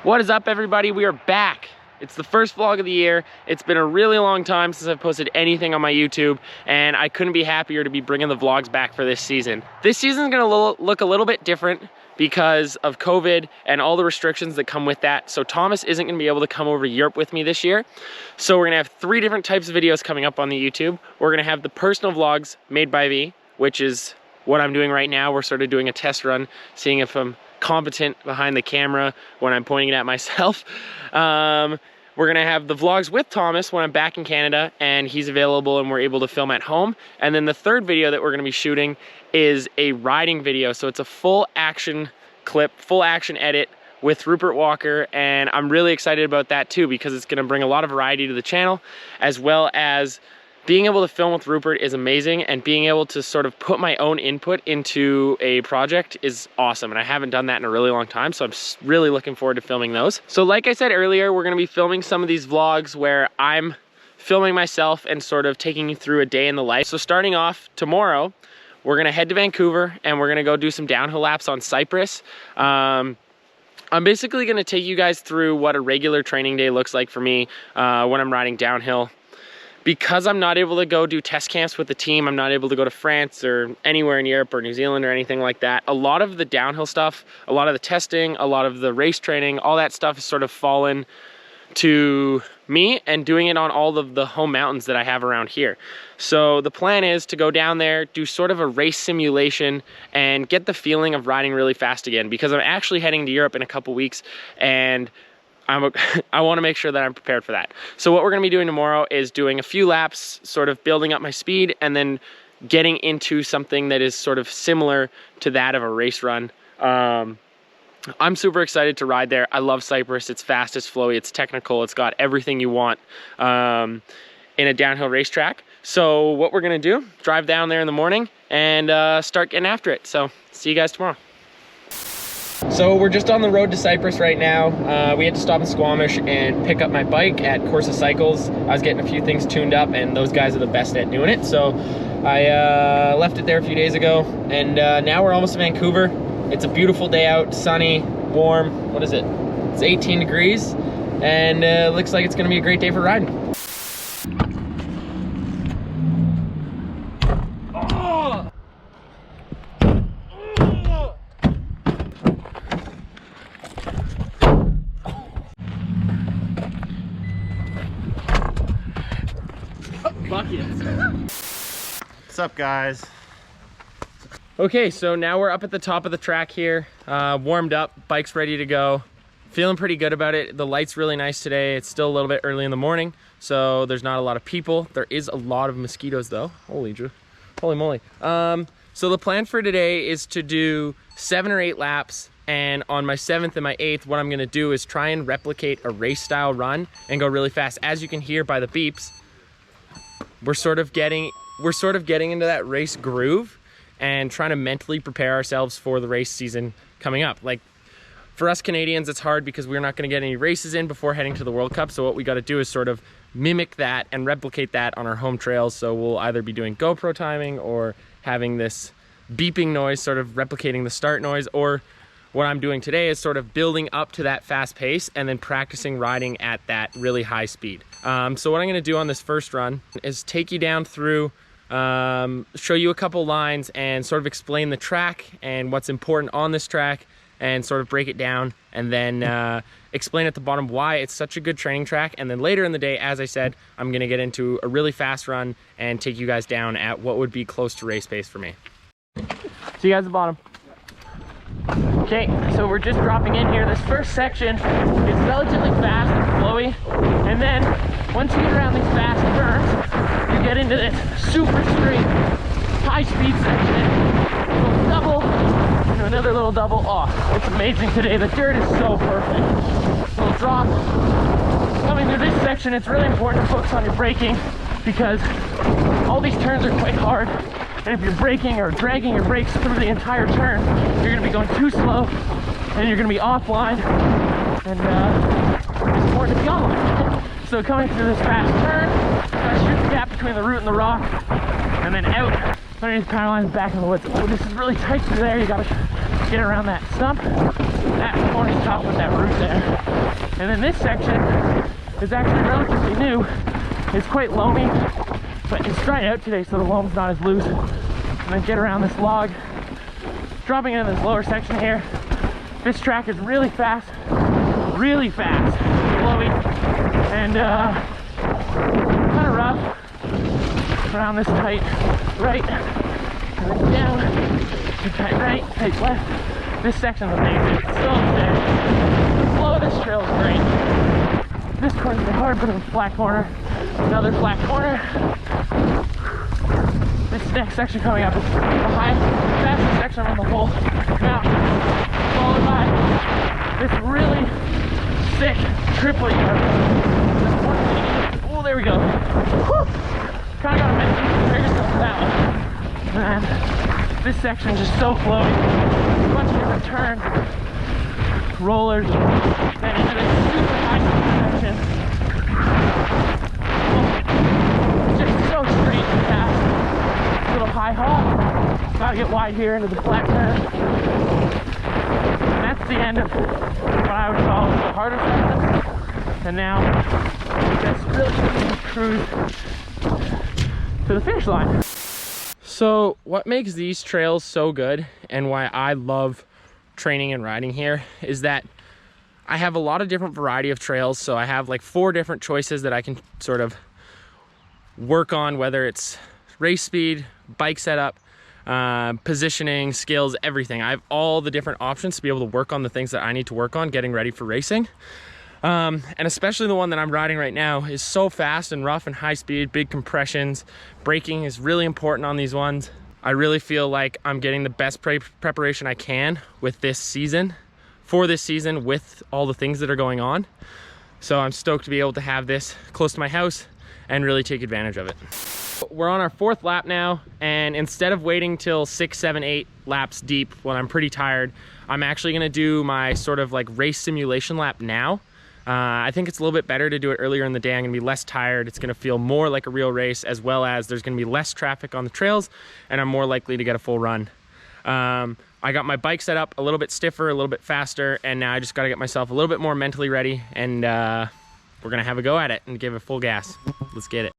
What is up, everybody? We are back. It's the first vlog of the year. It's been a really long time since I've posted anything on my YouTube, and I couldn't be happier to be bringing the vlogs back for this season. This season's gonna look a little bit different because of COVID and all the restrictions that come with that. So Thomas isn't gonna be able to come over to Europe with me this year. So we're gonna have 3 different types of videos coming up on the YouTube. We're gonna have the personal vlogs made by me, which is what I'm doing right now. We're sort of doing a test run, seeing if I'm competent behind the camera when I'm pointing it at myself. We're gonna have the vlogs with Thomas when I'm back in Canada and he's available and we're able to film at home. And then the third video that we're gonna be shooting is a riding video. So it's a full action clip, full action edit with Rupert Walker. And I'm really excited about that too, because it's gonna bring a lot of variety to the channel, as well as being able to film with Rupert is amazing, and being able to sort of put my own input into a project is awesome. And I haven't done that in a really long time, so I'm really looking forward to filming those. So like I said earlier, we're gonna be filming some of these vlogs where I'm filming myself and sort of taking you through a day in the life. So starting off tomorrow, we're gonna head to Vancouver and we're gonna go do some downhill laps on Cypress. I'm basically gonna take you guys through what a regular training day looks like for me when I'm riding downhill. Because I'm not able to go do test camps with the team, I'm not able to go to France or anywhere in Europe or New Zealand or anything like that. A lot of the downhill stuff, a lot of the testing, a lot of the race training, all that stuff has sort of fallen to me and doing it on all of the home mountains that I have around here. So the plan is to go down there, do sort of a race simulation and get the feeling of riding really fast again, because I'm actually heading to Europe in a couple weeks and I want to make sure that I'm prepared for that. So what we're going to be doing tomorrow is doing a few laps, sort of building up my speed, and then getting into something that is sort of similar to that of a race run. I'm super excited to ride there. I love Cypress. It's fast, it's flowy, it's technical, it's got everything you want in a downhill racetrack. So what we're going to do, drive down there in the morning and start getting after it. So see you guys tomorrow. So we're just on the road to Cypress right now. We had to stop in Squamish and pick up my bike at Corsa Cycles. I was getting a few things tuned up and those guys are the best at doing it. So I left it there a few days ago, and now we're almost to Vancouver. It's a beautiful day out, sunny, warm. What is it? It's 18 degrees and looks like it's gonna be a great day for riding. What's up, guys? Okay, so now we're up at the top of the track here, warmed up, bike's ready to go. Feeling pretty good about it. The light's really nice today. It's still a little bit early in the morning, so there's not a lot of people. There is a lot of mosquitoes though. Holy moly. So the plan for today is to do 7 or 8 laps, and on my 7th and my 8th, what I'm gonna do is try and replicate a race style run and go really fast. As you can hear by the beeps, we're sort of getting into that race groove and trying to mentally prepare ourselves for the race season coming up. Like, for us Canadians, it's hard because we're not going to get any races in before heading to the World Cup. So what we got to do is sort of mimic that and replicate that on our home trails. So we'll either be doing GoPro timing or having this beeping noise, sort of replicating the start noise, or what I'm doing today is sort of building up to that fast pace and then practicing riding at that really high speed. So what I'm gonna do on this first run is take you down through, show you a couple lines and sort of explain the track and what's important on this track and sort of break it down, and then explain at the bottom why it's such a good training track. And then later in the day, as I said, I'm gonna get into a really fast run and take you guys down at what would be close to race pace for me. See you guys at the bottom. Okay, so we're just dropping in here. This first section is relatively fast and flowy, and then once you get around these fast turns, you get into this super straight, high-speed section. A little double, and another little double. Oh, it's amazing today. The dirt is so perfect. Little drop. Coming through this section, it's really important to focus on your braking, because all these turns are quite hard. And if you're braking or dragging your brakes through the entire turn, you're going to be going too slow and you're going to be offline, and it's important to be online. So coming through this fast turn, gotta shoot the gap between the root and the rock, and then out underneath the power lines back in the woods. Oh, this is really tight through there. You gotta get around that stump, that corner top with that root there. And then this section is actually relatively new. It's quite loamy, but it's dried out today, so the loam's not as loose. And then get around this log, dropping into this lower section here. This track is really fast, flowy, and kind of rough around this tight right, and then down to tight right, tight left. This section's amazing. It's so there. The flow of this trail is great. This corner's a hard bit of a flat corner. Another flat corner. This next section coming up is the fastest section on the whole mountain, followed by this really sick triplet. Oh, there we go. Kind of got a mental trigger for that one. And this section is just so flowy. A bunch of different turns, rollers, then into this super high section. It's just so straight and fast. Little high haul. Gotta get wide here into the flat turn. And that's the end of what I would call the harder section. And now just really cruise to the finish line. So what makes these trails so good and why I love training and riding here is that I have a lot of different variety of trails. So I have like 4 different choices that I can sort of work on, whether it's race speed, bike setup, positioning, skills, everything. I have all the different options to be able to work on the things that I need to work on getting ready for racing. And especially the one that I'm riding right now is so fast and rough and high speed, big compressions. Braking is really important on these ones. I really feel like I'm getting the best preparation I can with this season, for this season, with all the things that are going on. So I'm stoked to be able to have this close to my house and really take advantage of it. We're on our 4th lap now, and instead of waiting till 6, 7, 8 laps deep when I'm pretty tired, I'm actually gonna do my sort of like race simulation lap now. I think it's a little bit better to do it earlier in the day. I'm gonna be less tired. It's gonna feel more like a real race, as well as there's gonna be less traffic on the trails and I'm more likely to get a full run. I got my bike set up a little bit stiffer, a little bit faster, and now I just gotta get myself a little bit more mentally ready, and we're gonna have a go at it and give it full gas. Let's get it.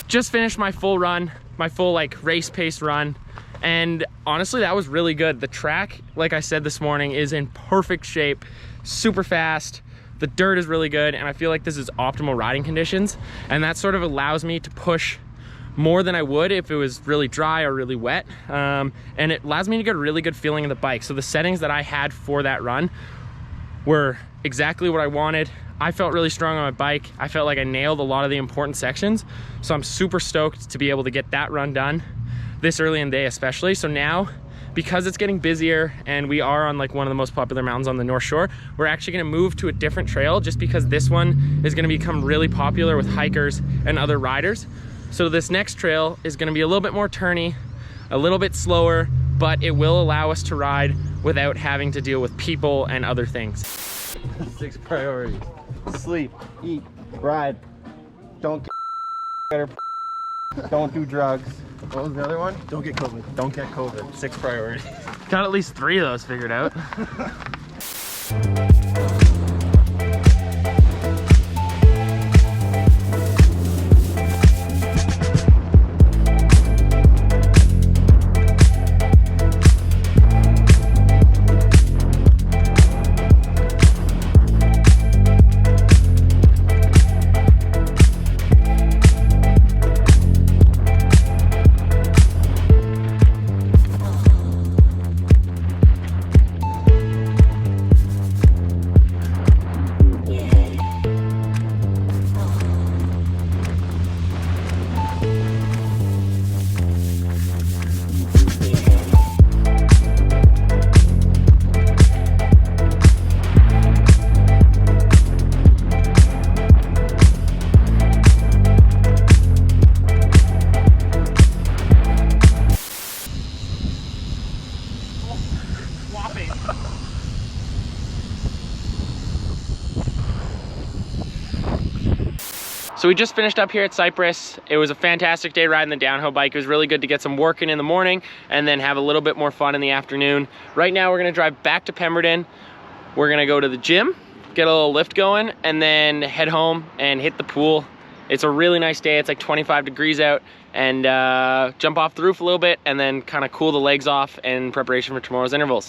Just finished my full run, my full like race pace run, and honestly that was really good. The track, like I said this morning, is in perfect shape, super fast. The dirt is really good, and I feel like this is optimal riding conditions, and that sort of allows me to push more than I would if it was really dry or really wet, and it allows me to get a really good feeling of the bike. So the settings that I had for that run were exactly what I wanted. I felt really strong on my bike. I felt like I nailed a lot of the important sections. So I'm super stoked to be able to get that run done this early in the day especially. So now, because it's getting busier and we are on like one of the most popular mountains on the North Shore, we're actually gonna move to a different trail just because this one is gonna become really popular with hikers and other riders. So this next trail is gonna be a little bit more turny, a little bit slower, but it will allow us to ride without having to deal with people and other things. 6 priorities. Sleep, eat, ride, don't get better, don't do drugs. What was the other one? Don't get COVID. Don't get COVID. 6 priorities. Got at least 3 of those figured out. So we just finished up here at Cypress. It was a fantastic day riding the downhill bike. It was really good to get some work in the morning and then have a little bit more fun in the afternoon. Right now we're gonna drive back to Pemberton. We're gonna go to the gym, get a little lift going, and then head home and hit the pool. It's a really nice day. It's like 25 degrees out, and jump off the roof a little bit and then kind of cool the legs off in preparation for tomorrow's intervals.